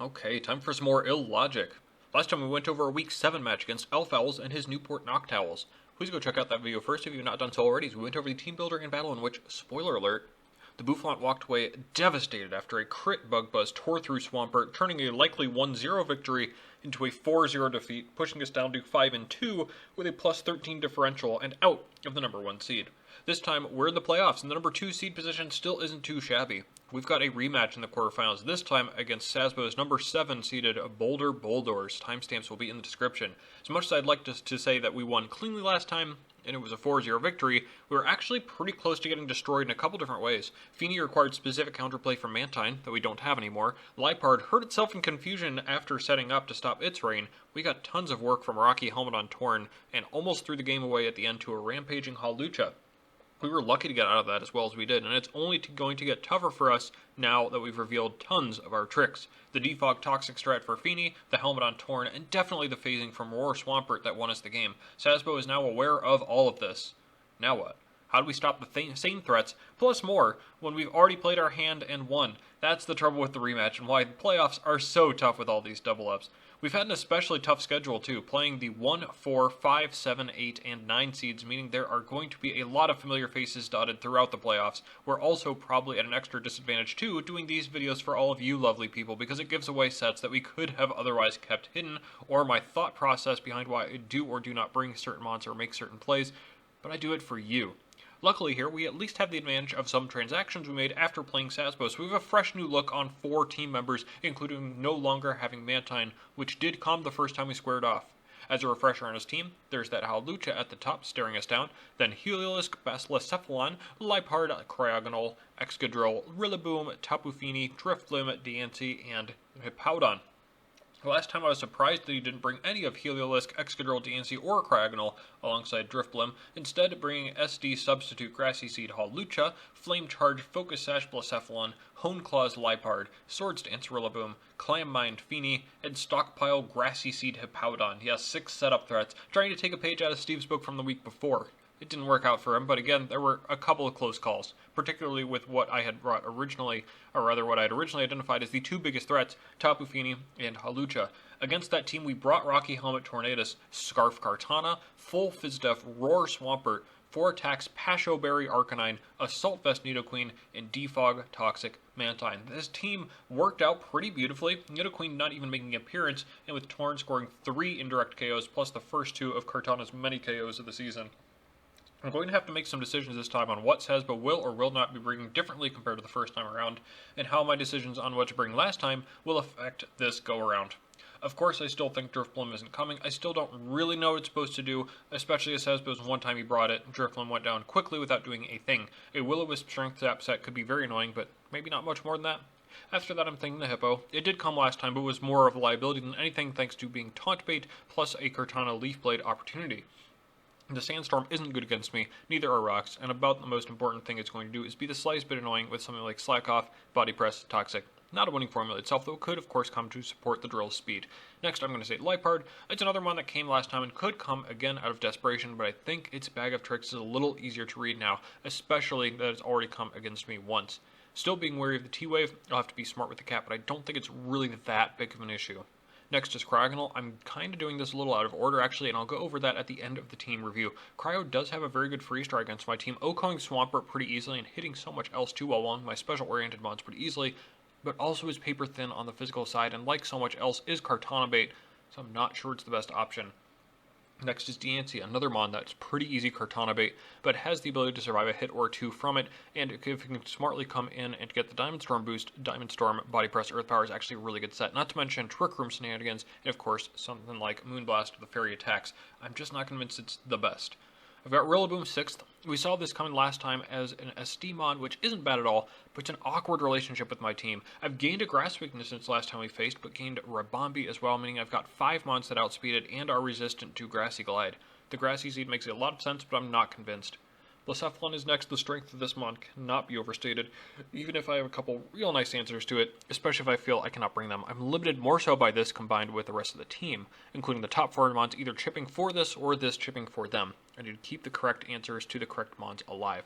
Okay, time for some more illogic. Last time we went over a week 7 match against Elf Owls and his Newport Noctowls. Please go check out that video first if you've not done so already, as we went over the team builder and battle in which, spoiler alert, the Bouffalant walked away devastated after a crit bug buzz tore through Swampert, turning a likely 1-0 victory into a 4-0 defeat, pushing us down to 5-2 with a plus 13 differential and out of the number 1 seed. This time, we're in the playoffs, and the number 2 seed position still isn't too shabby. We've got a rematch in the quarterfinals, this time against Sazbo's number 7 seeded Boulder Boldores. Timestamps will be in the description. As much as I'd like to say that we won cleanly last time, and it was a 4-0 victory, we were actually pretty close to getting destroyed in a couple different ways. Feeney required specific counterplay from Mantine, that we don't have anymore. Lipard hurt itself in confusion after setting up to stop its reign. We got tons of work from Rocky Helmet on Torn, and almost threw the game away at the end to a rampaging Hawlucha. We were lucky to get out of that as well as we did, and it's only going to get tougher for us now that we've revealed tons of our tricks. The Defog Toxic strat for Feeney, the Helmet on Torn, and definitely the phasing from Roar Swampert that won us the game. Sazbo is now aware of all of this. Now what? How do we stop the same threats, plus more, when we've already played our hand and won? That's the trouble with the rematch, and why the playoffs are so tough with all these double-ups. We've had an especially tough schedule too, playing the 1, 4, 5, 7, 8, and 9 seeds, meaning there are going to be a lot of familiar faces dotted throughout the playoffs. We're also probably at an extra disadvantage too, doing these videos for all of you lovely people, because it gives away sets that we could have otherwise kept hidden, or my thought process behind why I do or do not bring certain mods or make certain plays, but I do it for you. Luckily here, we at least have the advantage of some transactions we made after playing Sazbo, so we have a fresh new look on 4 team members, including no longer having Mantine, which did come the first time we squared off. As a refresher on his team, there's that Hawlucha at the top staring us down, then Heliolisk, Basilocephalon, Lipard, Cryogonal, Excadrill, Rillaboom, Tapu Fini, Drifblim, Diancie, and Hippowdon. Last time I was surprised that he didn't bring any of Heliolisk, Excadrill, Diancie, or Cryogonal alongside Drifblim, instead bringing SD Substitute Grassy Seed Hawlucha, Flame Charge Focus Sash Blacephalon, Hone Claws Lipard, Swords Dance Rillaboom, Clam Mind Fini, and Stockpile Grassy Seed Hippowdon. He has 6 setup threats, trying to take a page out of Steve's book from the week before. It didn't work out for him, but again, there were a couple of close calls, particularly with what I had brought originally, or rather what I had originally identified as the 2 biggest threats, Tapu Fini and Hawlucha. Against that team, we brought Rocky Helmet Tornadus, Scarf Kartana, Full Fizdef, Roar Swampert, 4 attacks, Pasho Berry Arcanine, Assault Vest Nidoqueen, and Defog Toxic Mantine. This team worked out pretty beautifully, Nidoqueen not even making an appearance, and with Torn scoring 3 indirect KOs, plus the first 2 of Kartana's many KOs of the season. I'm going to have to make some decisions this time on what Sazbo will or will not be bringing differently compared to the first time around, and how my decisions on what to bring last time will affect this go-around. Of course, I still think Drifblim isn't coming. I still don't really know what it's supposed to do, especially as Sazbo's one time he brought it, Drifblim went down quickly without doing a thing. A Will-O-Wisp Strength Zap set could be very annoying, but maybe not much more than that. After that, I'm thinking the Hippo. It did come last time, but was more of a liability than anything thanks to being Taunt Bait plus a Kartana Leaf Blade opportunity. The Sandstorm isn't good against me, neither are Rocks, and about the most important thing it's going to do is be the slightest bit annoying with something like Slack Off, Body Press, Toxic. Not a winning formula itself, though it could of course come to support the drill's speed. Next, I'm going to say Lipard. It's another one that came last time and could come again out of desperation, but I think its bag of tricks is a little easier to read now, especially that it's already come against me once. Still being wary of the T-Wave, I'll have to be smart with the cap, but I don't think it's really that big of an issue. Next is Cryogonal. I'm kind of doing this a little out of order actually, and I'll go over that at the end of the team review. Cryo does have a very good freeze dry against my team, OHKOing Swampert pretty easily and hitting so much else too while along my special oriented mods pretty easily, but also is paper thin on the physical side, and like so much else is Kartana bait, so I'm not sure it's the best option. Next is Diancie, another mon that's pretty easy Kartana bait, but has the ability to survive a hit or 2 from it, and if it can smartly come in and get the Diamond Storm boost, Diamond Storm, Body Press, Earth Power is actually a really good set, not to mention Trick Room shenanigans, and of course, something like Moonblast with the Fairy attacks. I'm just not convinced it's the best. I've got Rillaboom 6th. We saw this coming last time as an SD mod, which isn't bad at all, but it's an awkward relationship with my team. I've gained a Grass weakness since last time we faced, but gained Rabombi as well, meaning I've got 5 mods that outspeed it and are resistant to Grassy Glide. The Grassy Seed makes a lot of sense, but I'm not convinced. Blacephalon is next. The strength of this mod cannot be overstated, even if I have a couple real nice answers to it, especially if I feel I cannot bring them. I'm limited more so by this combined with the rest of the team, including the top 4 mods either chipping for this or this chipping for them. I need to keep the correct answers to the correct mods alive.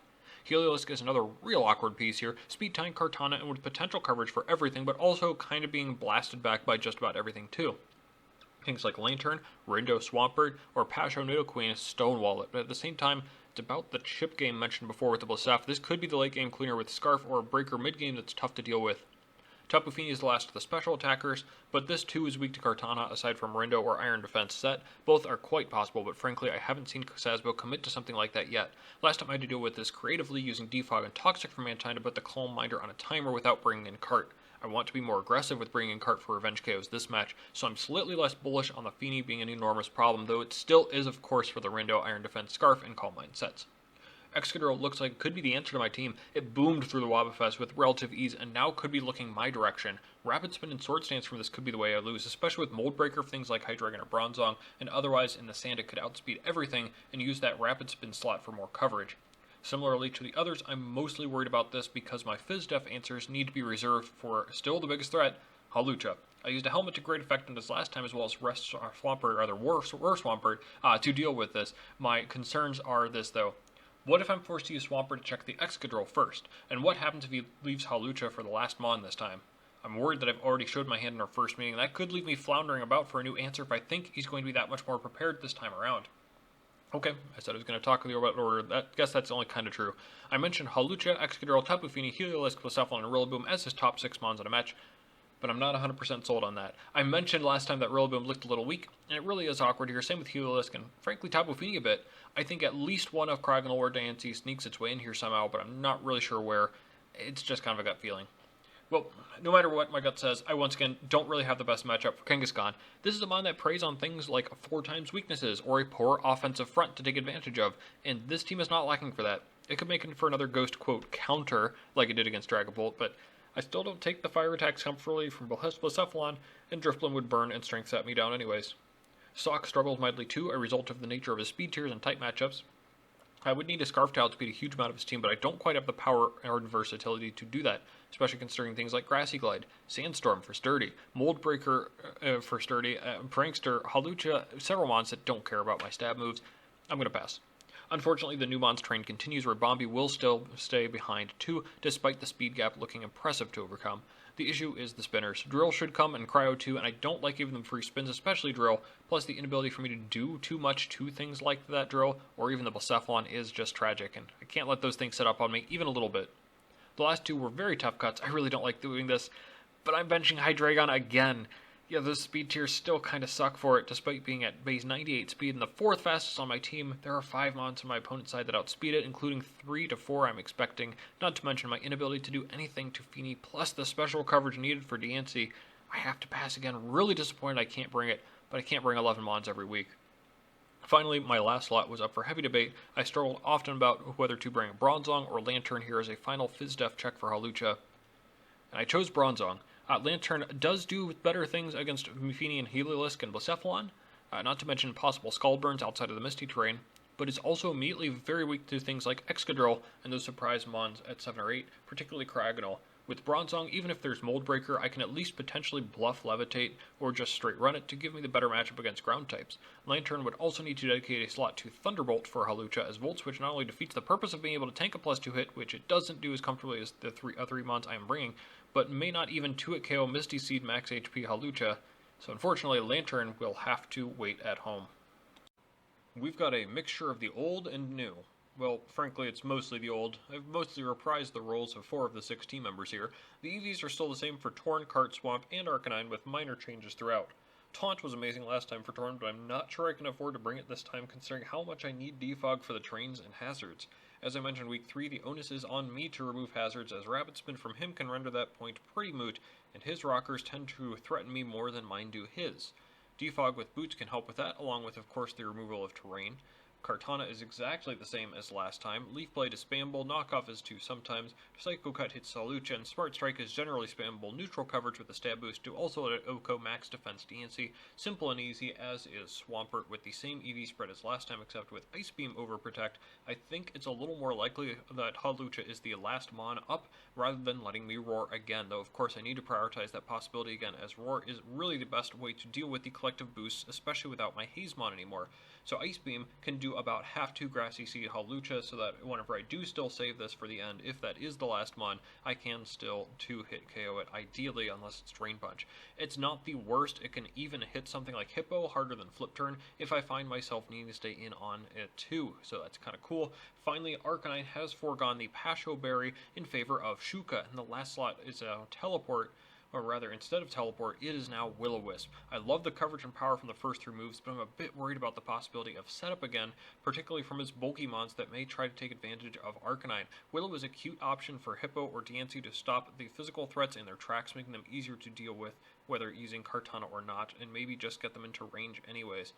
Heliolisk is another real awkward piece here, speed tying Kartana and with potential coverage for everything, but also kind of being blasted back by just about everything too. Things like Lantern, Rindo Swampert, or Pasho Nidoqueen stonewall it, but at the same time, it's about the chip game mentioned before with the Blissef. This could be the late game cleaner with Scarf or a breaker mid game that's tough to deal with. Tapu Fini is the last of the special attackers, but this too is weak to Kartana aside from Rindo or Iron Defense set. Both are quite possible, but frankly I haven't seen Sazbo commit to something like that yet. Last time I had to deal with this creatively using Defog and Toxic from Mantine to put the Calm Minder on a timer without bringing in Cart. I want to be more aggressive with bringing in Cart for Revenge KOs this match, so I'm slightly less bullish on the Fini being an enormous problem, though it still is of course for the Rindo, Iron Defense, Scarf, and Calm Mind sets. Excadrill looks like it could be the answer to my team. It boomed through the Wobbuffet with relative ease and now could be looking my direction. Rapid Spin and Sword Stance from this could be the way I lose, especially with Mold Breaker for things like Hydreigon or Bronzong, and otherwise in the sand it could outspeed everything and use that Rapid Spin slot for more coverage. Similarly to the others, I'm mostly worried about this because my Phys-Def answers need to be reserved for still the biggest threat, Hawlucha. I used a helmet to great effect in this last time as well as War Swampert to deal with this. My concerns are this though. What if I'm forced to use Swampert to check the Excadrill first? And what happens if he leaves Hawlucha for the last Mon this time? I'm worried that I've already showed my hand in our first meeting, and that could leave me floundering about for a new answer if I think he's going to be that much more prepared this time around. Okay, I said I was going to talk with you about order. I guess that's only kind of true. I mentioned Hawlucha, Excadrill, Tapu Fini, Heliolisk, Bouffalant, and Rillaboom as his top 6 Mons in a match, but I'm not 100% sold on that. I mentioned last time that Rillaboom looked a little weak, and it really is awkward here. Same with Heliolisk and frankly Tapu Fini a bit. I think at least one of Cryogonal or Diancie sneaks its way in here somehow, but I'm not really sure where. It's just kind of a gut feeling. Well, no matter what my gut says, I once again don't really have the best matchup for Kangaskhan. This is a mon that preys on things like 4 times weaknesses or a poor offensive front to take advantage of, and this team is not lacking for that. It could make it for another Ghost, quote, counter like it did against Dragapult, but I still don't take the fire attacks comfortably from Bouffalant, and Drifblim would burn and strength set me down anyways. Sock struggles mightily too, a result of the nature of his speed tiers and type matchups. I would need a Scarf to outspeed a huge amount of his team, but I don't quite have the power or versatility to do that, especially considering things like Grassy Glide, Sandstorm for Sturdy, Mold Breaker for Sturdy, Prankster, Hawlucha, several mons that don't care about my stab moves. I'm going to pass. Unfortunately, the new Mons train continues where Bombi will still stay behind too, despite the speed gap looking impressive to overcome. The issue is the spinners. Drill should come and Cryo too, and I don't like giving them free spins, especially Drill, plus the inability for me to do too much to things like that Drill, or even the Bouffalant is just tragic, and I can't let those things set up on me even a little bit. The last 2 were very tough cuts. I really don't like doing this, but I'm benching Hydreigon again. Yeah, those speed tiers still kind of suck for it, despite being at base 98 speed and the 4th fastest on my team. There are 5 mons on my opponent's side that outspeed it, including 3 to 4 I'm expecting, not to mention my inability to do anything to Fini, plus the special coverage needed for Diancie. I have to pass again. Really disappointed I can't bring it, but I can't bring 11 mons every week. Finally, my last slot was up for heavy debate. I struggled often about whether to bring a Bronzong or Lantern here as a final Phys-Def check for Hawlucha, and I chose Bronzong. Lantern does do better things against Fini and Heliolisk and Bouffalant, not to mention possible Scald Burns outside of the Misty terrain, but is also immediately very weak to things like Excadrill and those surprise mons at 7 or 8, particularly Cryogonal. With Bronzong, even if there's Mold Breaker, I can at least potentially bluff Levitate or just straight run it to give me the better matchup against ground types. Lantern would also need to dedicate a slot to Thunderbolt for Hawlucha, as Volt Switch not only defeats the purpose of being able to tank a +2 hit, which it doesn't do as comfortably as the 3 mons I am bringing, but may not even 2-hit KO Misty Seed max HP Hawlucha, so unfortunately Lantern will have to wait at home. We've got a mixture of the old and new. Well, frankly, it's mostly the old. I've mostly reprised the roles of 4 of the 6 team members here. The EVs are still the same for Torn, Cart, Swamp, and Arcanine, with minor changes throughout. Taunt was amazing last time for Torn, but I'm not sure I can afford to bring it this time considering how much I need Defog for the trains and hazards. As I mentioned week 3, the onus is on me to remove hazards, as Rapid Spin from him can render that point pretty moot, and his rockers tend to threaten me more than mine do his. Defog with boots can help with that, along with of course the removal of terrain. Kartana is exactly the same as last time. Leaf Blade is spammable, Knockoff is too sometimes, Psycho Cut hits Hawlucha, and Smart Strike is generally spammable. Neutral coverage with a stab boost do also let Oko max defense Diancie. Simple and easy, as is Swampert with the same EV spread as last time except with Ice Beam over Protect. I think it's a little more likely that Hawlucha is the last mon up rather than letting me Roar again, though of course I need to prioritize that possibility again, as Roar is really the best way to deal with the collective boosts, especially without my Hazemon anymore. So Ice Beam can do to about half 2 Grassy Seed Hawlucha, so that whenever I do still save this for the end, if that is the last mon, I can still 2-hit KO it, ideally, unless it's Drain Punch. It's not the worst. It can even hit something like Hippo harder than Flip Turn if I find myself needing to stay in on it too, so that's kind of cool. Finally, Arcanine has foregone the Pasho Berry in favor of Shuka, and the last slot is a Teleport, or rather, instead of Teleport, it is now Will-O-Wisp. I love the coverage and power from the first 3 moves, but I'm a bit worried about the possibility of setup again, particularly from his bulky mons that may try to take advantage of Arcanine. Willow is a cute option for Hippo or Diancie to stop the physical threats in their tracks, making them easier to deal with, whether using Kartana or not, and maybe just get them into range anyways.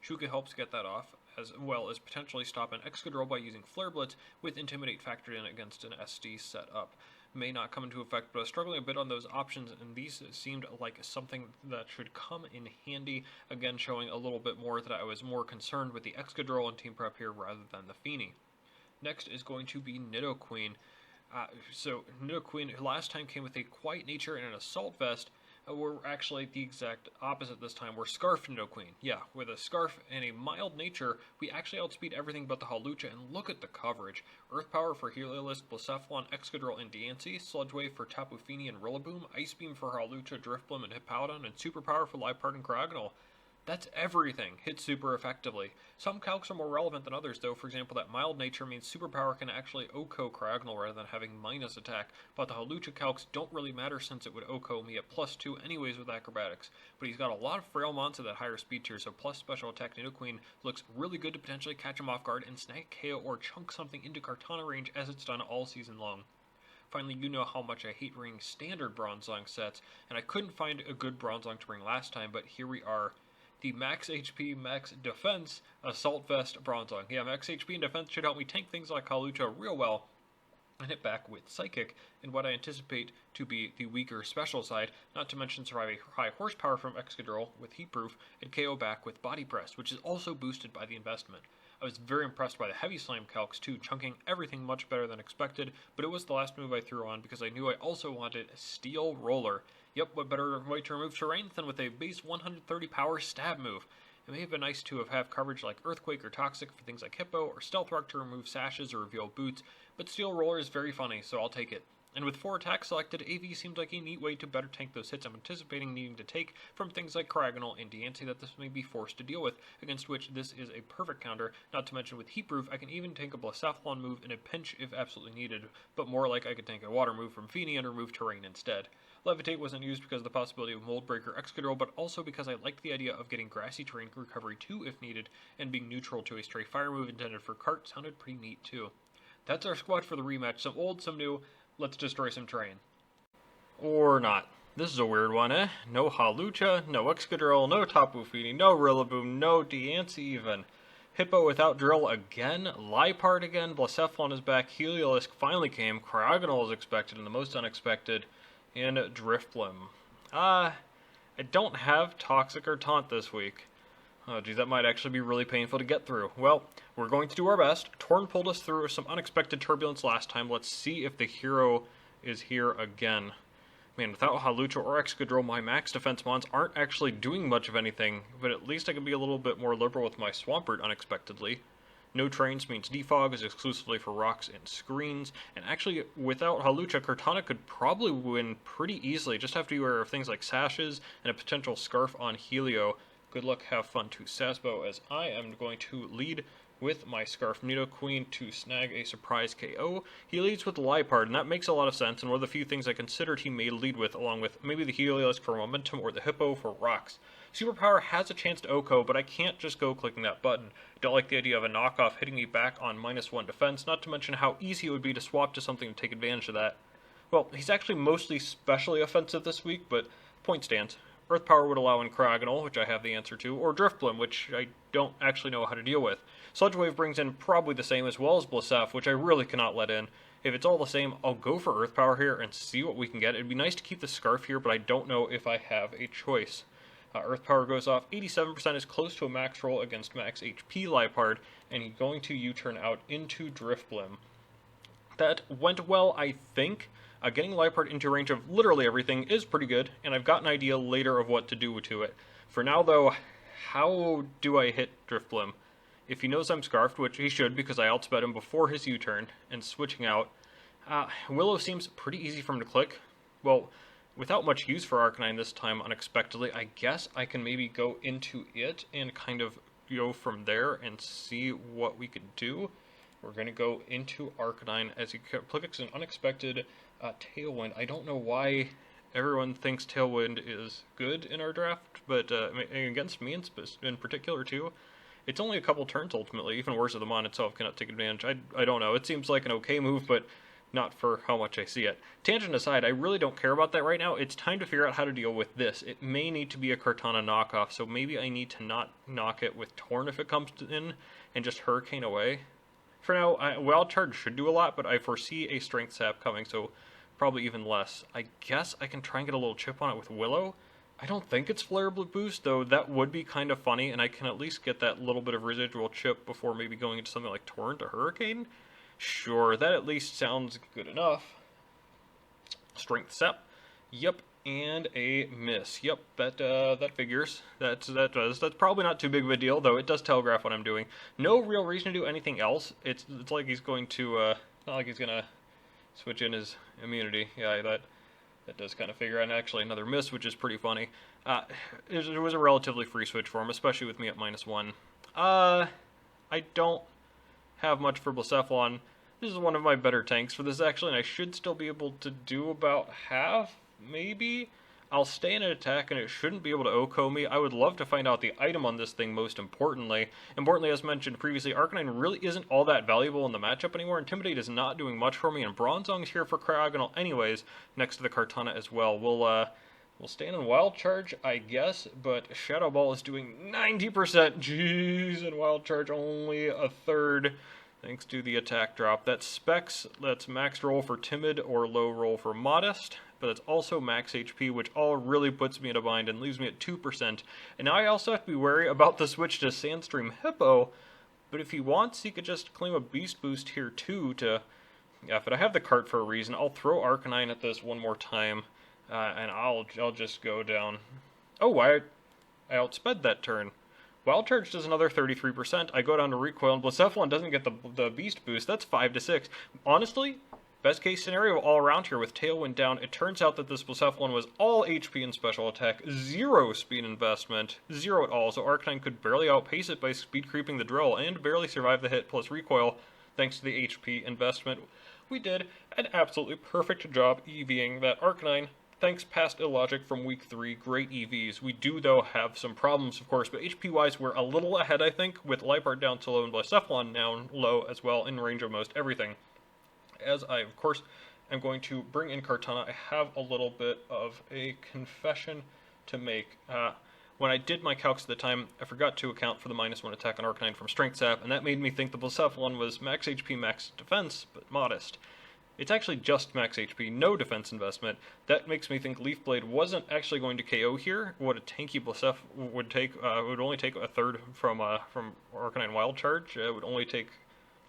Shuka helps get that off, as well as potentially stop an Excadrill by using Flare Blitz, with Intimidate factored in against an SD setup. May not come into effect, but I was struggling a bit on those options, and these seemed like something that should come in handy, again showing a little bit more that I was more concerned with the Excadrill and team prep here rather than the Feeny. Next is going to be Nidoqueen. So Nidoqueen last time came with a Quiet Nature and an Assault Vest. We're actually the exact opposite this time. We're Scarf Nidoqueen. Yeah, with a Scarf and a mild nature, we actually outspeed everything but the Hawlucha, and look at the coverage. Earth Power for Heliolisk, Blacephalon, Excadrill, and Diancie, Sludge Wave for Tapu Fini and Rillaboom, Ice Beam for Hawlucha, Drifblim, and Hippowdon, and Super Power for Liepard and Cryogonal. That's everything. Hits super effectively. Some calcs are more relevant than others, though. For example, that mild nature means superpower can actually OHKO Cryogonal rather than having minus attack, but the Hawlucha calcs don't really matter since it would OHKO me at +2 anyways with acrobatics. But he's got a lot of frail mons at that higher speed tier, so plus special attack Nidoqueen looks really good to potentially catch him off guard and snag KO or chunk something into Kartana range as it's done all season long. Finally, you know how much I hate bringing standard Bronzong sets, and I couldn't find a good Bronzong to bring last time, but here we are. The max HP, max defense, Assault Vest Bronzong. Yeah, max HP and defense should help me tank things like Hawlucha real well and hit back with Psychic, and what I anticipate to be the weaker special side, not to mention survive a high horsepower from Excadrill with Heat Proof, and KO back with Body Press, which is also boosted by the investment. I was very impressed by the Heavy Slam calcs too, chunking everything much better than expected, but it was the last move I threw on because I knew I also wanted Steel Roller. Yep, what better way to remove terrain than with a base 130 power stab move? It may have been nice to have coverage like Earthquake or Toxic for things like Hippo, or Stealth Rock to remove sashes or reveal boots, but Steel Roller is very funny, so I'll take it. And with 4 attacks selected, AV seemed like a neat way to better tank those hits I'm anticipating needing to take from things like Cryogonal and Diancie that this may be forced to deal with, against which this is a perfect counter, not to mention with Heat Proof, I can even tank a Blacephalon move in a pinch if absolutely needed, but more like I could tank a Water move from Feeny and remove terrain instead. Levitate wasn't used because of the possibility of Mold Breaker Excadrill, but also because I liked the idea of getting Grassy Terrain recovery too if needed, and being neutral to a stray fire move intended for Cart sounded pretty neat too. That's our squad for the rematch, some old, some new. Let's destroy some terrain. Or not. This is a weird one, eh? No Hawlucha, no Excadrill, no Tapu Fini, no Rillaboom, no Diancie even. Hippo without drill again, Liepard again, Blacephalon is back, Heliolisk finally came, Cryogonal is expected, and the most unexpected, and Drifblim. I don't have Toxic or Taunt this week. Oh geez, that might actually be really painful to get through. Well, we're going to do our best. Torn pulled us through some unexpected turbulence last time. Let's see if the hero is here again. Man, without Hawlucha or Excadrill, my max defense mons aren't actually doing much of anything, but at least I can be a little bit more liberal with my Swampert unexpectedly. No trains means Defog is exclusively for rocks and screens, and actually, without Hawlucha, Kartana could probably win pretty easily. Just have to be aware of things like sashes and a potential Scarf on Helio. Good luck, have fun to Sazbo, as I am going to lead with my Scarf Nidoqueen to snag a surprise KO. He leads with Liepard, and that makes a lot of sense, and one of the few things I considered he may lead with, along with maybe the Heliolisk for momentum or the Hippo for rocks. Superpower has a chance to OHKO, but I can't just go clicking that button. Don't like the idea of a knockoff hitting me back on -1 defense, not to mention how easy it would be to swap to something to take advantage of that. Well, he's actually mostly specially offensive this week, but point stands. Earth Power would allow in Cryogonal, which I have the answer to, or Drifblim, which I don't actually know how to deal with. Sludge Wave brings in probably the same, as well as Blasef, which I really cannot let in. If it's all the same, I'll go for Earth Power here and see what we can get. It'd be nice to keep the Scarf here, but I don't know if I have a choice. Earth Power goes off. 87% is close to a max roll against max HP Liepard, and he's going to U-turn out into Drifblim. That went well, I think. Getting Liepard into range of literally everything is pretty good, and I've got an idea later of what to do to it. For now, though, how do I hit Drifblim? If he knows I'm Scarfed, which he should because I outsped him before his U-turn, and switching out, Willow seems pretty easy for him to click. Well, without much use for Arcanine this time unexpectedly, I guess I can maybe go into it and kind of go from there and see what we could do. We're going to go into Arcanine as he clicks an unexpected Tailwind. I don't know why everyone thinks Tailwind is good in our draft, but against me in particular too. It's only a couple turns ultimately, even worse if the Mon itself cannot take advantage. I don't know, it seems like an okay move, but not for how much I see it. Tangent aside, I really don't care about that right now. It's time to figure out how to deal with this. It may need to be a Kartana knockoff, so maybe I need to not knock it with Torn if it comes in, and just Hurricane away. For now, Wild Charge should do a lot, but I foresee a Strength Sap coming, so probably even less. I guess I can try and get a little chip on it with Willow. I don't think it's Flare Boost, though that would be kind of funny, and I can at least get that little bit of residual chip before maybe going into something like Torrent to Hurricane. Sure, that at least sounds good enough. Strength Sap. Yep, and a miss. Yep, that figures. That's probably not too big of a deal, though it does telegraph what I'm doing. No real reason to do anything else. It's like he's going to, not like he's gonna switch in his immunity. Yeah, that does kind of figure out. Actually, another miss, which is pretty funny. It was a relatively free switch for him, especially with me at -1. I don't have much for Bouffalant. This is one of my better tanks for this, actually, and I should still be able to do about half, maybe? I'll stay in an attack, and it shouldn't be able to OHKO me. I would love to find out the item on this thing, most importantly. Importantly, as mentioned previously, Arcanine really isn't all that valuable in the matchup anymore. Intimidate is not doing much for me, and Bronzong's here for Cryogonal anyways, next to the Kartana as well. We'll stand in Wild Charge, I guess, but Shadow Ball is doing 90%. Jeez, and Wild Charge only a third. Thanks to the attack drop. That's Specs, that's max roll for Timid or low roll for Modest, but it's also max HP, which all really puts me in a bind and leaves me at 2%. And now I also have to be wary about the switch to Sandstream Hippo, but if he wants, he could just claim a Beast Boost here too to... Yeah, but I have the cart for a reason. I'll throw Arcanine at this one more time, and I'll just go down. Oh, I outsped that turn. Wild Charge does another 33%. I go down to Recoil, and Bouffalant doesn't get the Beast Boost. That's 5 to 6. Honestly, best case scenario all around here with Tailwind down. It turns out that this Bouffalant was all HP and special attack, 0 speed investment, 0 at all. So Arcanine could barely outpace it by speed creeping the drill and barely survive the hit plus Recoil thanks to the HP investment. We did an absolutely perfect job EVing that Arcanine. Thanks past Illogic from week 3, great EVs. We do, though, have some problems, of course, but HP-wise, we're a little ahead, I think, with Liepard down to low and Bouffalant down low as well, in range of most everything. As I, of course, am going to bring in Kartana, I have a little bit of a confession to make. When I did my calcs at the time, I forgot to account for the -1 attack on Arcanine from Strength Sap, and that made me think the Bouffalant was max HP, max defense, but modest. It's actually just max HP, no defense investment. That makes me think Leaf Blade wasn't actually going to KO here. What a tanky Bouffalant would take, would only take a third from Arcanine Wild Charge. It would only take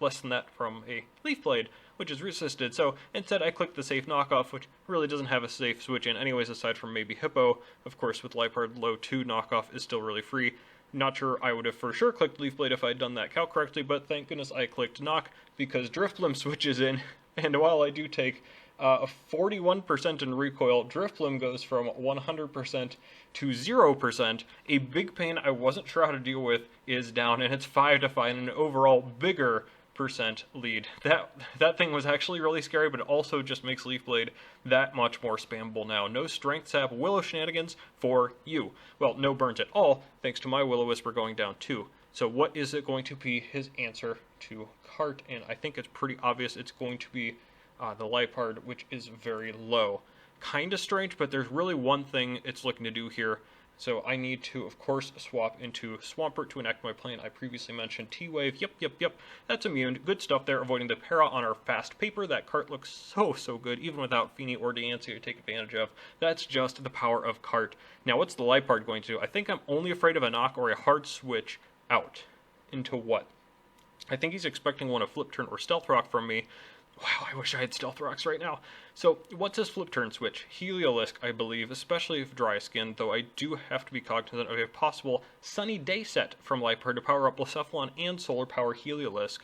less than that from a Leaf Blade, which is resisted. So instead I clicked the safe knockoff, which really doesn't have a safe switch in anyways, aside from maybe Hippo. Of course, with Liepard, low 2 knockoff is still really free. Not sure I would have for sure clicked Leaf Blade if I'd done that calc correctly, but thank goodness I clicked Knock, because Drifblim switches in. And while I do take a 41% in recoil, Drifblim goes from 100% to 0%. A big pain I wasn't sure how to deal with is down, and it's 5 to 5, and an overall bigger percent lead. That thing was actually really scary, but it also just makes Leaf Blade that much more spammable now. No Strength Sap, Willow shenanigans for you. Well, no burns at all, thanks to my Will-O-Wisp going down too. So what is it going to be his answer to Cart? And I think it's pretty obvious it's going to be the Liepard, which is very low. Kind of strange, but there's really one thing it's looking to do here. So I need to, of course, swap into Swampert to enact my plan. I previously mentioned T-Wave. Yep. That's immune. Good stuff there, avoiding the para on our fast paper. That Cart looks so good, even without Feeny or Diancie to take advantage of. That's just the power of Cart. Now, what's the Liepard going to do? I think I'm only afraid of a knock or a hard switch out. Into what? I think he's expecting one of Flip Turn or Stealth Rock from me. Wow, I wish I had Stealth Rocks right now. So, what's his flip turn switch? Heliolisk, I believe, especially if dry skin, though I do have to be cognizant of a possible Sunny Day set from Liepard to power up Bouffalant and Solar Power Heliolisk.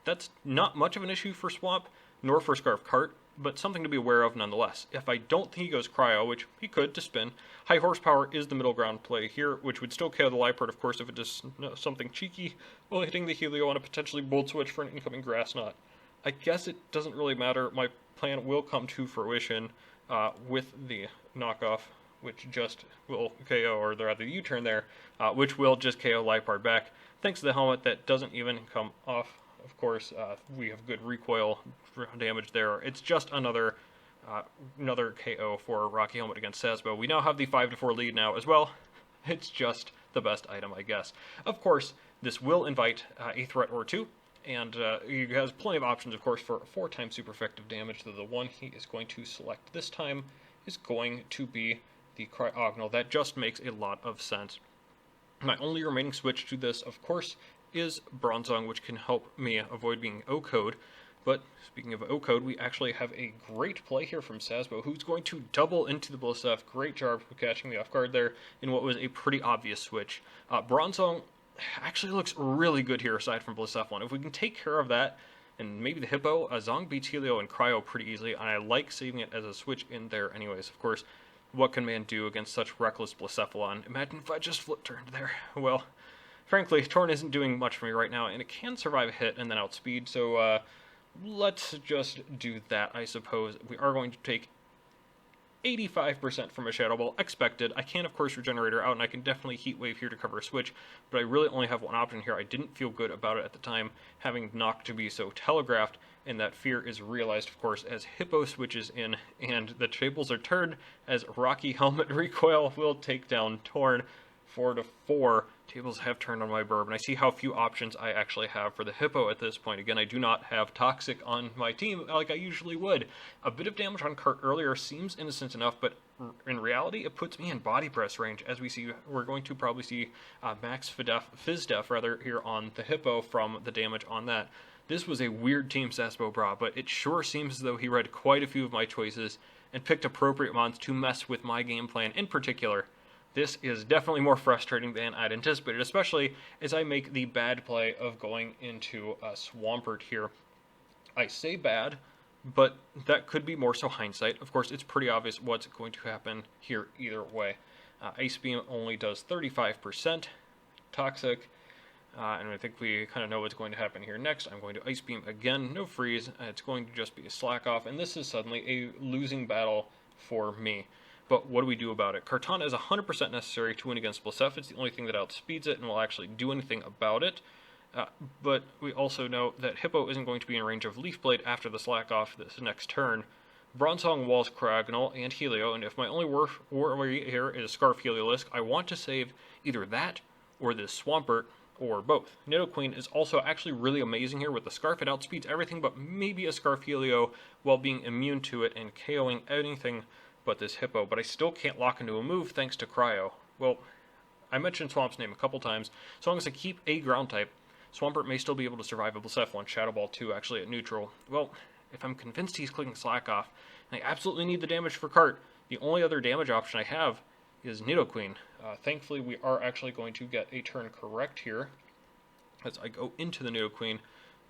That's not much of an issue for Swamp, nor for Scarf Cart, but something to be aware of nonetheless. If I don't think he goes Cryo, which he could to spin, High Horsepower is the middle ground play here, which would still KO the Liepard, of course, if it does something cheeky while hitting the Helio on a potentially bold switch for an incoming Grass Knot. I guess it doesn't really matter. My plan will come to fruition with the knockoff, which just will KO, or rather the U-turn there, which will just KO Liepard back. Thanks to the helmet that doesn't even come off. Of course, we have good recoil damage there. It's just another KO for Rocky Helmet against Sazbo. We now have the 5-4 lead now as well. It's just the best item, I guess. Of course, this will invite a threat or two. And he has plenty of options, of course, for 4 times super effective damage, though the one he is going to select this time is going to be the Cryogonal. That just makes a lot of sense. My only remaining switch to this, of course, is Bronzong, which can help me avoid being O-Code. But speaking of O-Code, we actually have a great play here from Sazbo, who's going to double into the Blisef. Great job for catching me off guard there in what was a pretty obvious switch. Bronzong actually looks really good here aside from Blisef. If we can take care of that, and maybe the Hippo, Zong beats Helio and Cryo pretty easily, and I like saving it as a switch in there anyways. Of course, what can man do against such reckless Blisephalon? Imagine if I just flip turned there. Well, frankly, Torn isn't doing much for me right now, and it can survive a hit and then outspeed, so let's just do that, I suppose. We are going to take 85% from a Shadow Ball, expected. I can, of course, Regenerator out, and I can definitely Heat Wave here to cover a switch, but I really only have one option here. I didn't feel good about it at the time, having Knock to be so telegraphed, and that fear is realized, of course, as Hippo switches in, and the tables are turned as Rocky Helmet Recoil will take down Torn 4-4. Tables have turned on my Burb, and I see how few options I actually have for the Hippo at this point. Again, I do not have Toxic on my team like I usually would. A bit of damage on Cart earlier seems innocent enough, but in reality, it puts me in body press range. As we see, we're going to probably see max Fizz-Def rather here on the Hippo from the damage on that. This was a weird team Sazbo bra, but it sure seems as though he read quite a few of my choices and picked appropriate mons to mess with my game plan in particular. This is definitely more frustrating than I'd anticipated, especially as I make the bad play of going into a Swampert here. I say bad, but that could be more so hindsight. Of course, it's pretty obvious what's going to happen here either way. Ice Beam only does 35% Toxic, and I think we kind of know what's going to happen here next. I'm going to Ice Beam again, no freeze. It's going to just be a slack off, and this is suddenly a losing battle for me. But what do we do about it? Kartana is 100% necessary to win against Blisef. It's the only thing that outspeeds it and will actually do anything about it. But we also know that Hippo isn't going to be in range of Leaf Blade after the slack off this next turn. Bronzong walls Cryogonal and Helio, and if my only worry here is Scarf Heliolisk, I want to save either that or this Swampert, or both. Nidoqueen is also actually really amazing here with the Scarf. It outspeeds everything but maybe a Scarf Helio while being immune to it and KOing anything but this Hippo, but I still can't lock into a move thanks to Cryo. Well, I mentioned Swamp's name a couple times. As long as I keep a ground type, Swampert may still be able to survive a Blisef Shadow Ball 2 actually at neutral. Well, if I'm convinced he's clicking Slack off, and I absolutely need the damage for Cart, the only other damage option I have is Nidoqueen. Thankfully, we are actually going to get a turn correct here, as I go into the Nidoqueen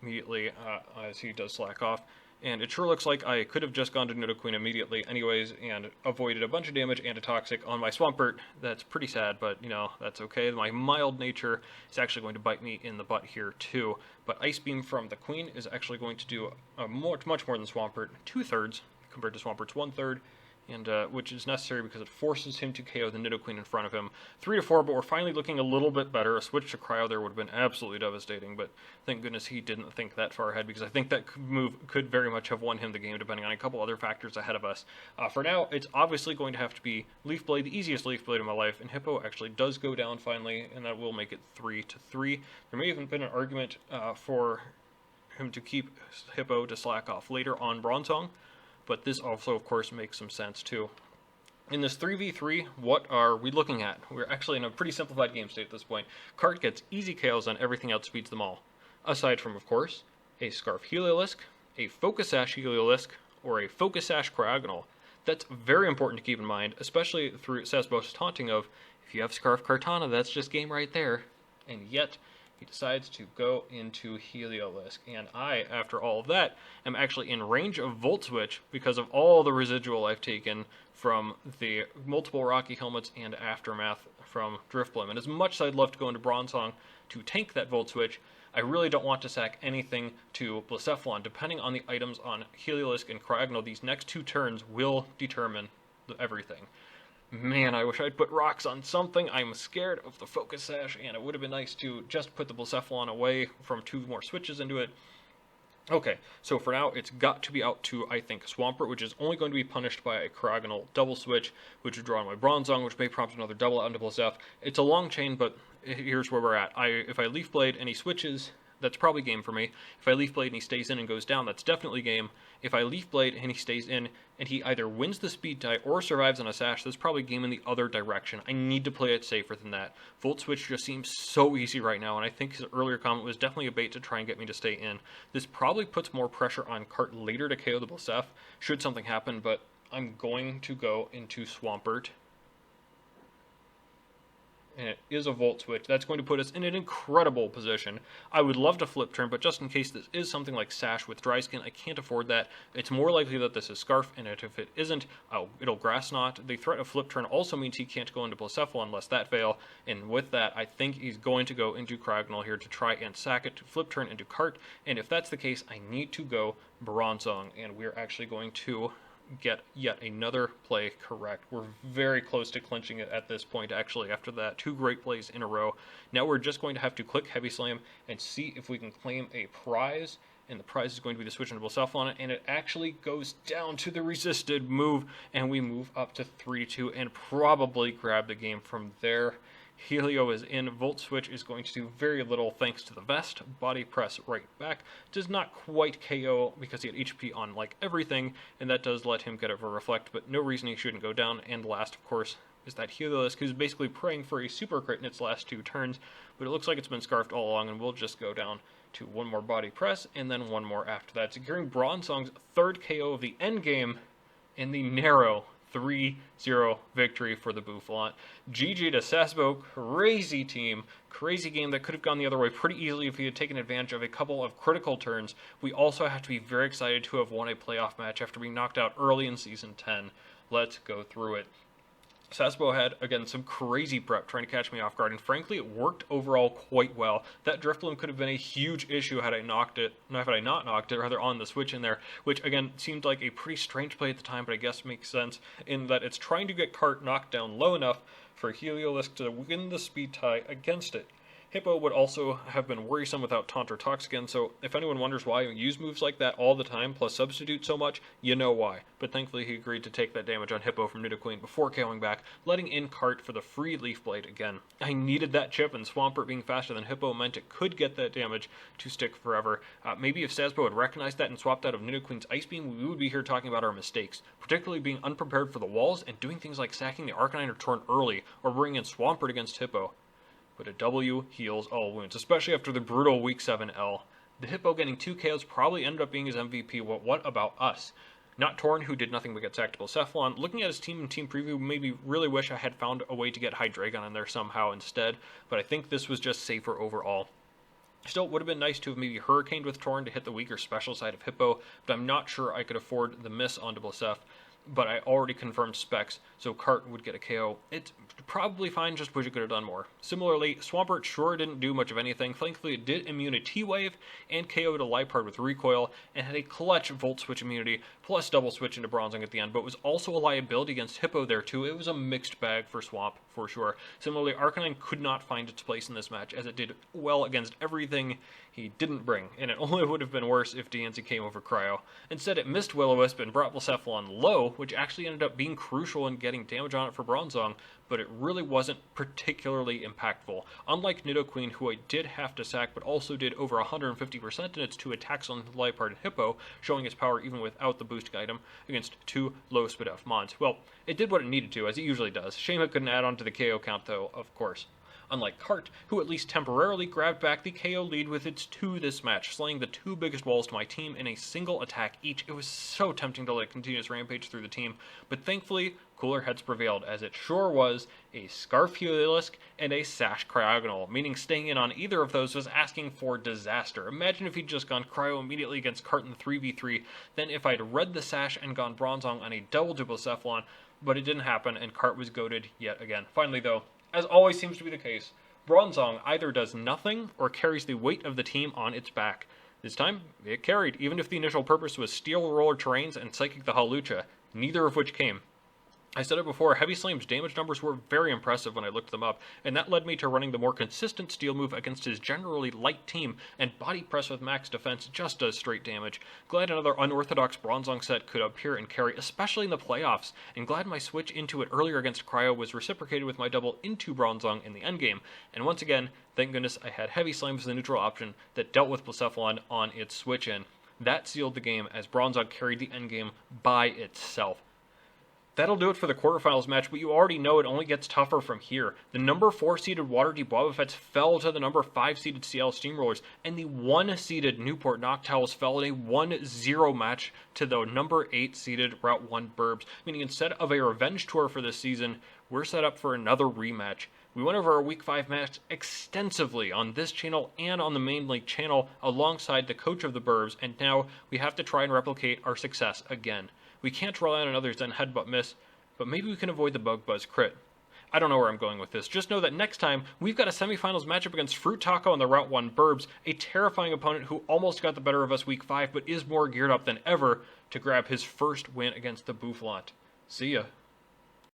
immediately as he does Slack off. And it sure looks like I could have just gone to Nidoqueen immediately anyways and avoided a bunch of damage and a Toxic on my Swampert. That's pretty sad, but, you know, that's okay. My mild nature is actually going to bite me in the butt here, too. But Ice Beam from the Queen is actually going to do much more than Swampert, 2/3 compared to Swampert's 1/3. And which is necessary because it forces him to KO the Nidoqueen in front of him. 3-4, but we're finally looking a little bit better. A switch to Cryo there would have been absolutely devastating, but thank goodness he didn't think that far ahead, because I think that move could very much have won him the game, depending on a couple other factors ahead of us. For now, it's obviously going to have to be Leaf Blade, the easiest Leaf Blade of my life, and Hippo actually does go down finally, and that will make it 3-3. There may have been an argument for him to keep Hippo to slack off later on Bronzong, but this also, of course, makes some sense, too. In this 3v3, what are we looking at? We're actually in a pretty simplified game state at this point. Cart gets easy KOs on everything, outspeeds them all. Aside from, of course, a Scarf Heliolisk, a Focus Sash Heliolisk or a Focus Sash Cryogonal. That's very important to keep in mind, especially through Sazbo's taunting of, if you have Scarf Kartana, that's just game right there. And yet, he decides to go into Heliolisk. And I, after all of that, am actually in range of Volt Switch because of all the residual I've taken from the multiple Rocky Helmets and Aftermath from Drifblim. And as much as I'd love to go into Bronzong to tank that Volt Switch, I really don't want to sack anything to Blacephalon. Depending on the items on Heliolisk and Cryogonal, these next 2 turns will determine everything. Man, I wish I'd put rocks on something. I'm scared of the Focus Sash, and it would have been nice to just put the Blacephalon away from 2 more switches into it. Okay, so for now, it's got to be out to, I think, Swampert, which is only going to be punished by a Cryogonal double switch, which would draw on my Bronzong, which may prompt another double out into Blacef. It's a long chain, but here's where we're at. If I Leaf Blade and he switches, that's probably game for me. If I Leaf Blade and he stays in and goes down, that's definitely game. If I Leaf Blade and he stays in and he either wins the speed tie or survives on a Sash, that's probably game in the other direction. I need to play it safer than that. Volt Switch just seems so easy right now, and I think his earlier comment was definitely a bait to try and get me to stay in. This probably puts more pressure on Cart later to KO the Blacef, should something happen, but I'm going to go into Swampert. And it is a Volt Switch. That's going to put us in an incredible position. I would love to flip turn, but just in case this is something like Sash with Dry Skin, I can't afford that. It's more likely that this is Scarf, and if it isn't, it'll Grass Knot. The threat of flip turn also means he can't go into Blacephalon unless that fail, and with that, I think he's going to go into Cryogonal here to try and sack it to flip turn into Cart, and if that's the case, I need to go Bronzong, and we're actually going to get yet another play correct. We're very close to clinching it at this point, actually, after that 2 great plays in a row. Now we're just going to have to click Heavy Slam and see if we can claim a prize, and the prize is going to be the switch into Blacephalon, and it actually goes down to the resisted move, and we move up to 3-2 and probably grab the game from there. Helio is in. Volt Switch is going to do very little thanks to the vest. Body Press right back. Does not quite KO because he had HP on like everything, and that does let him get over Reflect, but no reason he shouldn't go down. And last, of course, is that Heliolisk, who's basically praying for a super crit in its last 2 turns, but it looks like it's been scarfed all along, and we'll just go down to 1 more Body Press, and then 1 more after that, securing Bronzong's 3rd KO of the endgame in the narrow 3-0 victory for the Bouffalant. GG to Sazbo. Crazy team. Crazy game that could have gone the other way pretty easily if he had taken advantage of a couple of critical turns. We also have to be very excited to have won a playoff match after being knocked out early in Season 10. Let's go through it. Sazbo had, again, some crazy prep trying to catch me off guard, and frankly, it worked overall quite well. That Drifblim could have been a huge issue had I not knocked it, rather on the switch in there, which, again, seemed like a pretty strange play at the time, but I guess makes sense, in that it's trying to get Cart knocked down low enough for Heliolisk to win the speed tie against it. Hippo would also have been worrisome without Taunt or Toxicant, so if anyone wonders why I use moves like that all the time, plus Substitute so much, you know why. But thankfully he agreed to take that damage on Hippo from Nidoqueen before KOing back, letting in Cart for the free Leaf Blade again. I needed that chip, and Swampert being faster than Hippo meant it could get that damage to stick forever. Maybe if Sazbo had recognized that and swapped out of Nidoqueen's Ice Beam, we would be here talking about our mistakes, particularly being unprepared for the walls and doing things like sacking the Arcanine or Torn early, or bringing in Swampert against Hippo. But a W heals all wounds, especially after the brutal Week 7 L. The Hippo getting 2 KOs probably ended up being his MVP. Well, what about us? Not Torn, who did nothing but get sacked to Blacephalon. Looking at his team in Team Preview, maybe really wish I had found a way to get Hydreigon in there somehow instead, but I think this was just safer overall. Still, it would have been nice to have maybe Hurricaned with Torn to hit the weaker special side of Hippo, but I'm not sure I could afford the miss onto Blacef. But I already confirmed specs, so Cart would get a KO. It's probably fine, just wish it could have done more. Similarly, Swampert sure didn't do much of anything. Thankfully, it did immune a T-Wave and KO'd a Liepard with Recoil, and had a clutch Volt Switch immunity, plus double switch into Bronzong at the end, but was also a liability against Hippo there too. It was a mixed bag for Swamp, for sure. Similarly, Arcanine could not find its place in this match, as it did well against everything he didn't bring, and it only would have been worse if Diancie came over Cryo. Instead, it missed Will-O-Wisp and brought Blacephalon low, which actually ended up being crucial in getting damage on it for Bronzong, but it really wasn't particularly impactful. Unlike Nidoqueen, who I did have to sack, but also did over 150% in its 2 attacks on Liepard and Hippo, showing its power even without the boost item against 2 low SPDF mons. Well, it did what it needed to, as it usually does. Shame it couldn't add on to the KO count, though, of course. unlike Cart, who at least temporarily grabbed back the KO lead with its 2 this match, slaying the 2 biggest walls to my team in a single attack each. It was so tempting to let it continue its rampage through the team, but thankfully, cooler heads prevailed, as it sure was a Scarfulisk and a Sash Cryogonal, meaning staying in on either of those was asking for disaster. Imagine if he'd just gone Cryo immediately against Cart in the 3v3, then if I'd read the Sash and gone Bronzong on a double Bouffalant, but it didn't happen, and Cart was goated yet again. Finally though, as always seems to be the case, Bronzong either does nothing or carries the weight of the team on its back. This time, it carried, even if the initial purpose was Steel Roller Terrains and Psychic the Hawlucha, neither of which came. I said it before, Heavy Slam's damage numbers were very impressive when I looked them up, and that led me to running the more consistent steel move against his generally light team, and Body Press with max defense just does straight damage. Glad another unorthodox Bronzong set could appear and carry, especially in the playoffs, and glad my switch into it earlier against Cryo was reciprocated with my double into Bronzong in the endgame, and once again, thank goodness I had Heavy Slam as the neutral option that dealt with Bouffalant on its switch in. That sealed the game, as Bronzong carried the endgame by itself. That'll do it for the quarterfinals match, but you already know it only gets tougher from here. The number 4 seeded Waterdeep Wobbuffets fell to the number 5 seeded CL Steamrollers, and the 1 seeded Newport Noctowls fell in a 1-0 match to the number 8 seeded Route 1 Burbs, meaning instead of a revenge tour for this season, we're set up for another rematch. We went over our Week 5 match extensively on this channel and on the main league channel alongside the coach of the Burbs, and now we have to try and replicate our success again. We can't rely on others and headbutt miss, but maybe we can avoid the Bug Buzz crit. I don't know where I'm going with this, just know that next time, we've got a semifinals matchup against Fruit Taco and the Route 1 Burbs, a terrifying opponent who almost got the better of us Week 5, but is more geared up than ever to grab his first win against the Bouffalant. See ya.